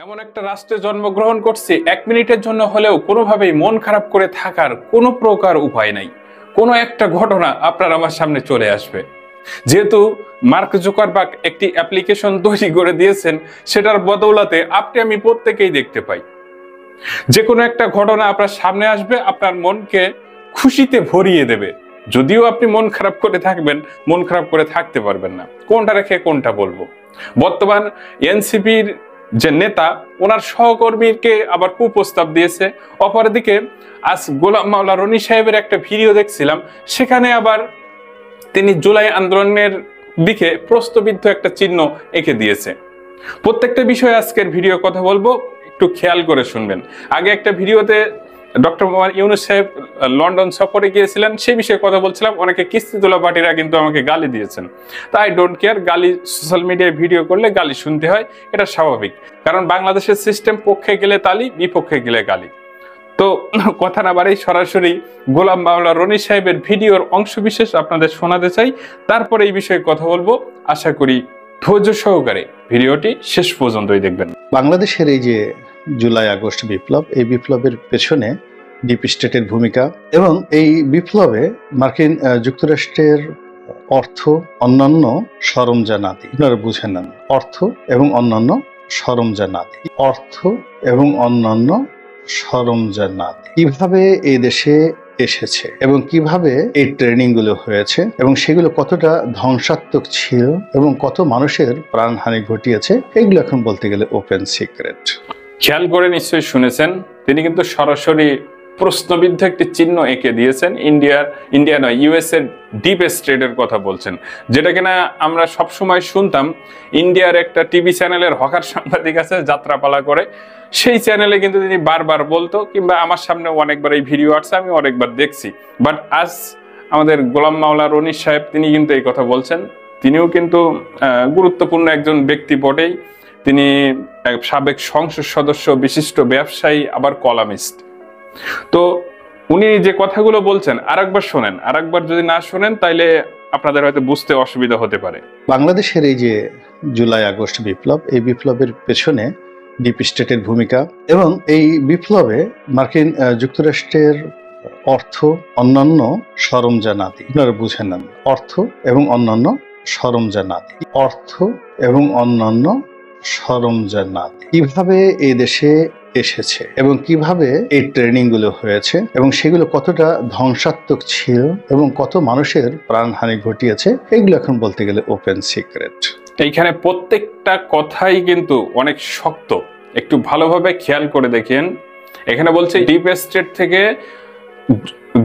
এমন একটা রাষ্ট্রে জন্মগ্রহণ করছি, 1 মিনিটের জন্য হলেও কোনোভাবেই মন খারাপ করে থাকার কোনো প্রকার উপায় নাই। কোনো একটা ঘটনা আপনার আমার সামনে চলে আসবে। যেহেতু মার্ক জুকারবার্গ একটি অ্যাপ্লিকেশন তৈরি করে দিয়েছেন, সেটার বদৌলতে আপনি আমি প্রত্যেকেই দেখতে পাই যে কোনো একটা ঘটনা আপনার সামনে আসবে, আপনার মনকে খুশিতে ভরিয়ে দেবে। যদিও আপনি মন খারাপ করে থাকবেন, মন খারাপ করে থাকতে পারবেন না। কোনটা রেখে কোনটা বলবো? বর্তমান এনসিপির যে নেতা, ওনার সহকর্মীকে আবার কুপ্রস্তাব দিয়েছে। অপরদিকে আজ গোলাম মাওলা রনি সাহেবের একটা ভিডিও দেখছিলাম, সেখানে আবার তিনি জুলাই আন্দোলনের দিকে প্রশ্নবিদ্ধ একটা চিহ্ন এঁকে দিয়েছে। প্রত্যেকটা বিষয়ে আজকের ভিডিও কথা বলবো, একটু খেয়াল করে শুনবেন। আগে একটা ভিডিওতে ডক্টর মোহাম্মদ ইউনূস সাহেব লন্ডন সফরে গিয়েছিলেন, সেই বিষয়ে কথা বলছিলাম। অনেকে কিস্তি তোলা পার্টিরা কিন্তু আমাকে গালি দিয়েছেন। তা আই ডোন্ট কেয়ার, গালি সোশ্যাল মিডিয়ায় ভিডিও করলে গালি শুনতে হয়, এটা স্বাভাবিক। কারণ বাংলাদেশের সিস্টেম পক্ষে গেলে তালি, বিপক্ষে গেলে গালি। তো কথা না বাড়াই সরাসরি গোলাম মাওলা রনি সাহেবের ভিডিওর অংশবিশেষ আপনাদের শোনাতে চাই, তারপরে এই বিষয়ে কথা বলবো। আশা করি ধৈর্য সহকারে ভিডিওটি শেষ পর্যন্তই দেখবেন। বাংলাদেশের এই যে জুলাই আগস্ট বিপ্লব, এই বিপ্লবের পেছনে ডিপ স্টেটের ভূমিকা এবং এই বিপ্লবে মার্কিন যুক্তরাষ্ট্রের অর্থ, অন্যান্য সরঞ্জামাদি, আপনারা বুঝে নেন, অর্থ এবং অন্যান্য সরঞ্জামাদি, অর্থ এবং অন্যান্য সরঞ্জামাদি কিভাবে এই দেশে এসেছে এবং কিভাবে এই ট্রেনিং গুলো হয়েছে এবং সেগুলো কতটা ধ্বংসাত্মক ছিল এবং কত মানুষের প্রাণহানি ঘটিয়েছে, এগুলো এখন বলতে গেলে ওপেন সিক্রেট। খেয়াল করে নিশ্চয়ই শুনেছেন, তিনি কিন্তু সরাসরি প্রশ্নবিদ্ধ একটি চিহ্ন এঁকে দিয়েছেন। ইন্ডিয়া নয়, ইউএস এর ডিপ স্টেটের কথা বলছেন, যেটা কিনা আমরা সবসময় শুনতাম। ইন্ডিয়ার একটা টিভি চ্যানেলের হকার সাংবাদিক আছে, যাত্রাপালা করে, সেই চ্যানেলে কিন্তু তিনি বারবার বলতো, কিংবা আমার সামনে অনেকবার এই ভিডিও আসছে, আমি অনেকবার দেখছি। বাট আজ আমাদের গোলাম মাওলা রনি সাহেব তিনি কিন্তু এই কথা বলছেন। তিনিও কিন্তু গুরুত্বপূর্ণ একজন ব্যক্তি বটেই। তিনি সাবেক সংসদ সদস্য, বিশিষ্ট ব্যবসায়ী, আবার কলামিস্ট। তো উনি যে কথাগুলো বলছেন আরেকবার শোনেন, আরেকবার যদি না শোনেন তাইলে আপনাদের হয়তো বুঝতে অসুবিধা হতে পারে। বাংলাদেশের এই যে জুলাই আগস্ট বিপ্লব, এই বিপ্লবের পেছনে ডিপ স্টেটের ভূমিকা এবং এই বিপ্লবে মার্কিন যুক্তরাষ্ট্রের অর্থ, অন্যান্য সরঞ্জামাদি, আপনারা বুঝে নেন, অর্থ এবং অন্যান্য সরঞ্জামাদি, অর্থ এবং অন্যান্য সরঞ্জামাদি কিভাবে এই দেশে এসেছে এবং কিভাবে এই ট্রেনিং গুলো হয়েছে এবং সেগুলো কতটা ধ্বংসাত্মক ছিল এবং কত মানুষের প্রাণহানি ঘটিয়েছে, এগুলো এখন বলতে গেলে ওপেন সিক্রেট। এইখানে প্রত্যেকটা কথাই কিন্তু অনেক শক্ত, একটু ভালোভাবে খেয়াল করে দেখেন। এখানে বলছে ডিপ স্টেট থেকে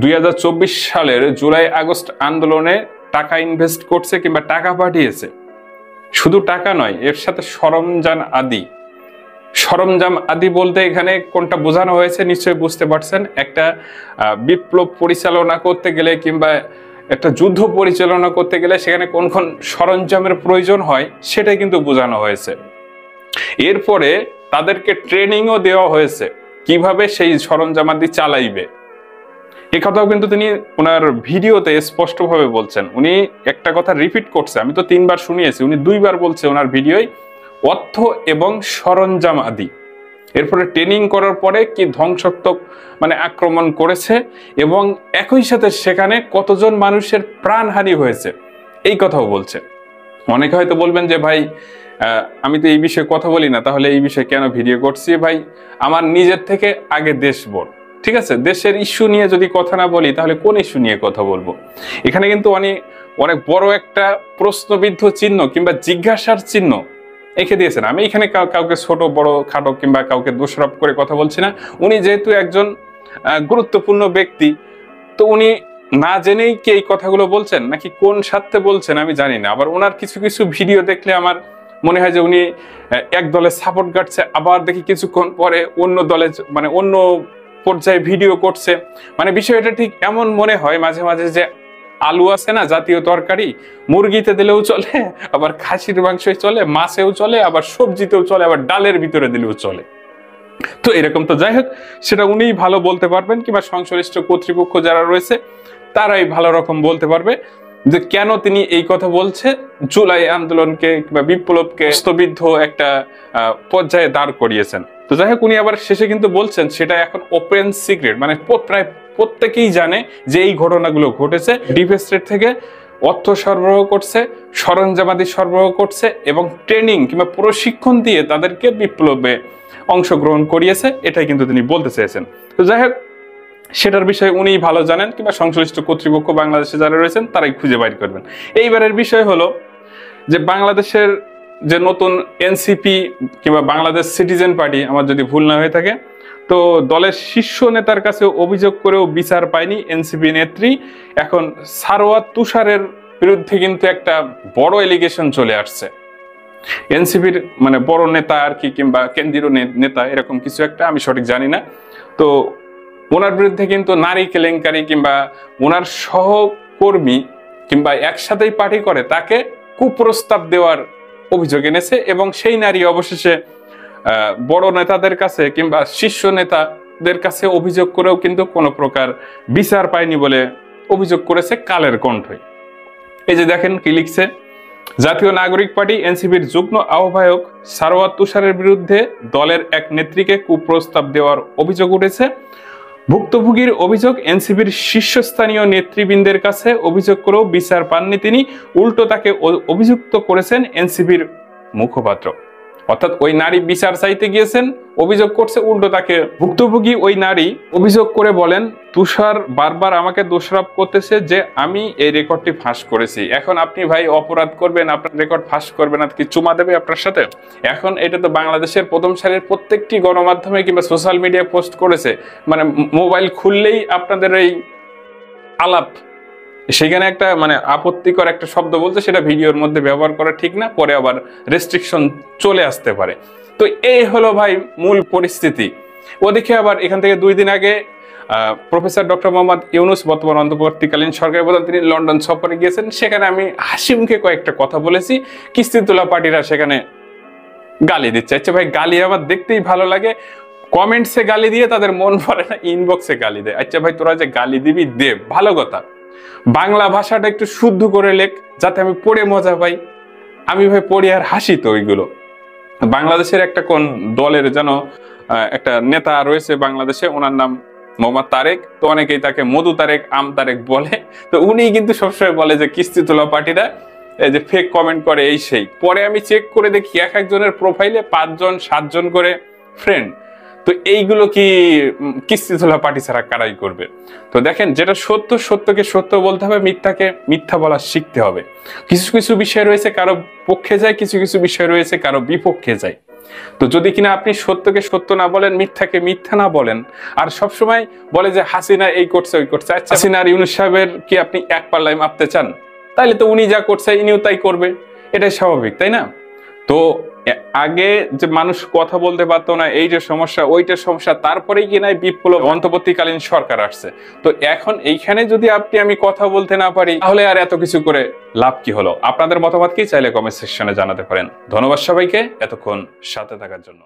2024 সালের জুলাই আগস্ট আন্দোলনে টাকা ইনভেস্ট করছে কিংবা টাকা পাঠিয়েছে। শুধু টাকা নয়, এর সাথে সরঞ্জাম আদি বলতে এখানে কোনটা বোঝানো হয়েছে নিশ্চয়ই বুঝতে পারছেন। একটা বিপ্লব পরিচালনা করতে গেলে কিংবা একটা যুদ্ধ পরিচালনা করতে গেলে সেখানে কোন কোন সরঞ্জামের প্রয়োজন হয় সেটাই কিন্তু বোঝানো হয়েছে। এরপরে তাদেরকে ট্রেনিংও দেওয়া হয়েছে কিভাবে সেই সরঞ্জামাদি চালাইবে। এই কথাও কিন্তু তিনি ওনার ভিডিওতে স্পষ্টভাবে বলছেন। উনি একটা কথা রিপিট করছে, আমি তো 3বার শুনিয়েছি, উনি 2বার বলছে ওনার ভিডিওয়, অর্থ এবং সরঞ্জাম আদি। এরপরে ট্রেনিং করার পরে কি ধ্বংসাত্মক আক্রমণ করেছে এবং একই সাথে সেখানে কতজন মানুষের প্রাণহানি হয়েছে এই কথাও বলছে। অনেকে হয়তো বলবেন যে ভাই আমি তো এই বিষয়ে কথা বলি না, তাহলে এই বিষয়ে কেন ভিডিও করছি? ভাই আমার নিজের থেকে আগে দেশ বল, ঠিক আছে? দেশের ইস্যু নিয়ে যদি কথা না বলি তাহলে কোন ইস্যু নিয়ে কথা বলবো? এখানে কিন্তু অনেক বড় একটা প্রশ্নবিদ্ধ চিহ্ন কিংবা জিজ্ঞাসার চিহ্ন এঁকে দিয়েছেন। আমি এখানে কাউকে ছোট বড় খাটো কিংবা কাউকে দোষারোপ করে কথা বলছি না। উনি যেহেতু একজন গুরুত্বপূর্ণ ব্যক্তি, তো উনি না জেনেই কি এই কথাগুলো বলছেন নাকি কোন স্বার্থে বলছেন আমি জানি না। আবার ওনার কিছু কিছু ভিডিও দেখলে আমার মনে হয় যে উনি এক দলে সাপোর্ট গাচ্ছে, আবার দেখি কিছুক্ষণ পরে অন্য দলে অন্য পর্যায়ে ভিডিও করছে। বিষয়টা ঠিক এমন মনে হয় মাঝে মাঝে যে আলু আছে না জাতীয় তরকারি, মুরগিতে দিলেও চলে, আবার খাসির মাংসে চলে, মাছেও চলে, আবার সবজিতেও চলে, আবার ডালের ভিতরে দিলেও চলে। তো এরকম। তো যাই হোক, সেটা উনিই ভালো বলতে পারবেন কিংবা সংশ্লিষ্ট কর্তৃপক্ষ যারা রয়েছে তারাই ভালো রকম বলতে পারবে। যে কেন তিনি এই কথা বলছে, জুলাই আন্দোলনকে কিংবা বিপ্লবকে স্থবিদ্ধ একটা পর্যায়ে দাঁড় করিয়েছেন। তো যাই হোক, উনি আবার শেষে কিন্তু বলছেন সেটা এখন ওপেন সিক্রেট, মানে প্রায় প্রত্যেকেই জানে যে এই ঘটনাগুলো ঘটেছে। ডিপ স্টেট থেকে অর্থ সরবরাহ করছে, সরঞ্জামাদি সরবরাহ করছে এবং ট্রেনিং কিংবা প্রশিক্ষণ দিয়ে তাদেরকে বিপ্লবে অংশগ্রহণ করিয়েছে, এটাই কিন্তু তিনি বলতে চেয়েছেন। তো যাই হোক, সেটার বিষয়ে উনি ভালো জানেন কিংবা সংশ্লিষ্ট কর্তৃপক্ষ বাংলাদেশে যারা রয়েছেন তারাই খুঁজে বাইর করবেন। এইবারের বিষয় হলো যে বাংলাদেশের যে নতুন এনসিপি কিংবা বাংলাদেশ সিটিজেন পার্টি, আমার যদি ভুল না হয়ে থাকে, তো দলের শীর্ষ নেতার কাছে অভিযোগ করেও বিচার পায়নি এনসিপি নেত্রী। এখন সারওয়াত তুষারের বিরুদ্ধে কিন্তু একটা বড় এলিগেশন চলে আসছে। এনসিপির মানে বড় নেতা আর কি, কিংবা কেন্দ্রীয় নেতা এরকম কিছু একটা, আমি সঠিক জানি না। তো ওনার বিরুদ্ধে কিন্তু নারী কেলেঙ্কারি কিংবা ওনার সহকর্মী কিংবা একসাথেই পার্টি করে তাকে কুপ্রস্তাব দেওয়ার অভিযোগ এনেছে এবং সেই নারী অবশেষে বড় নেতাদের কাছে কিংবা শীর্ষ নেতাদের কাছে অভিযোগ করেও কিন্তু কোনো প্রকার বিচার পায়নি বলে অভিযোগ করেছে কালের কণ্ঠই। এই যে দেখেন কি লিখছে, জাতীয় নাগরিক পার্টি এনসিপির যুগ্ম আহ্বায়ক সারওয়াত তুষারের বিরুদ্ধে দলের এক নেত্রীকে কুপ্রস্তাব দেওয়ার অভিযোগ উঠেছে। ভুক্তভোগীর অভিযোগ, এনসিপির শীর্ষস্থানীয় নেতৃবৃন্দের কাছে অভিযোগ করেও বিচার পাননি তিনি, উল্টো তাকে অভিযুক্ত করেছেন এনসিপির মুখপাত্র। অর্থাৎ ওই নারী বিচার চাইতে গিয়েছেন, অভিযোগ করছে, উল্টো তাকে ভুক্তভোগী ওই নারী অভিযোগ করে বলেন, তুষার বারবার আমাকে দোষারোপ করতেছে যে আমি এই রেকর্ডটি ফাঁস করেছি। এখন আপনি ভাই অপরাধ করবেন, আপনার রেকর্ড ফাঁস করবেন, আর কি চুমা দেবে আপনার সাথে? এখন এটা তো বাংলাদেশের প্রথম সারির প্রত্যেকটি গণমাধ্যমে কিংবা সোশ্যাল মিডিয়ায় পোস্ট করেছে, মানে মোবাইল খুললেই আপনাদের এই আলাপ, সেখানে একটা মানে আপত্তিকর একটা শব্দ বলছে, সেটা ভিডিওর মধ্যে ব্যবহার করা ঠিক না, পরে আবার রেস্ট্রিকশন চলে আসতে পারে। তো এই হলো ভাই মূল পরিস্থিতি। ওদিকে আবার এখান থেকে 2 দিন আগে প্রফেসর ডক্টর মোহাম্মদ ইউনূস, বর্তমান অন্তর্বর্তীকালীন সরকারের প্রধান, তিনি লন্ডন সফরে গিয়েছেন। সেখানে আমি হাসি মুখে কয়েকটা কথা বলেছি, কিস্তি তোলা পার্টিরা সেখানে গালি দিচ্ছে। আচ্ছা ভাই, গালি আমার দেখতেই ভালো লাগে, কমেন্টসে গালি দিয়ে তাদের মন ভরে না, ইনবক্সে গালি দেয়। আচ্ছা ভাই, তোরা যে গালি দিবি দে, ভালো কথা, বাংলা ভাষাটা একটু শুদ্ধ করে লেখ যাতে আমি পড়ে মজা পাই। আমি ভাই পড়ি আর হাসি তো ওইগুলো। বাংলাদেশের একটা কোন দলের যেন একটা নেতা রয়েছে বাংলাদেশে, ওনার নাম মোহাম্মদ তারেক, তো অনেকেই তাকে মধু তারেক, আম তারেক বলে। তো উনি কিন্তু সবসময় বলে যে কিস্তি তোলা পার্টিরা এই যে ফেক কমেন্ট করে এই সেই। পরে আমি চেক করে দেখি এক একজনের প্রোফাইলে 5 জন 7 জন করে ফ্রেন্ড। তো এইগুলো কি কিস্তি তোলা পার্টি ছাড়া কারাই করবে? তো দেখেন, যেটা সত্য, সত্যকে সত্য বলতে হবে, মিথ্যাকে মিথ্যা বলা শিখতে হবে। কিছু কিছু বিষয় রয়েছে কারো পক্ষে যায়, কিছু কিছু বিষয় রয়েছে কারো বিপক্ষে যায়। তো যদি কিনা আপনি সত্যকে সত্য না বলেন, মিথ্যাকে মিথ্যা না বলেন, আর সবসময় বলে যে হাসিনা এই করছে ওই করছে, আচ্ছা হাসিনা আর ইউনূস সাহেবের কি আপনি এক পাল্লায় মাপতে চান? তাইলে তো উনি যা করছে ইনিও তাই করবে, এটাই স্বাভাবিক, তাই না? তো আগে যে মানুষ কথা বলতে পারতো না, এই যে সমস্যা, ওইটা সমস্যা, তারপরেই কিনা বিপ্লব অন্তর্বর্তীকালীন সরকার আসছে। তো এখন এইখানে যদি আমি কথা বলতে না পারি, তাহলে আর এত কিছু করে লাভ কি হলো? আপনাদের মতামত কি চাইলে কমেন্ট সেকশনে জানাতে পারেন। ধন্যবাদ সবাইকে এতক্ষণ সাথে থাকার জন্য।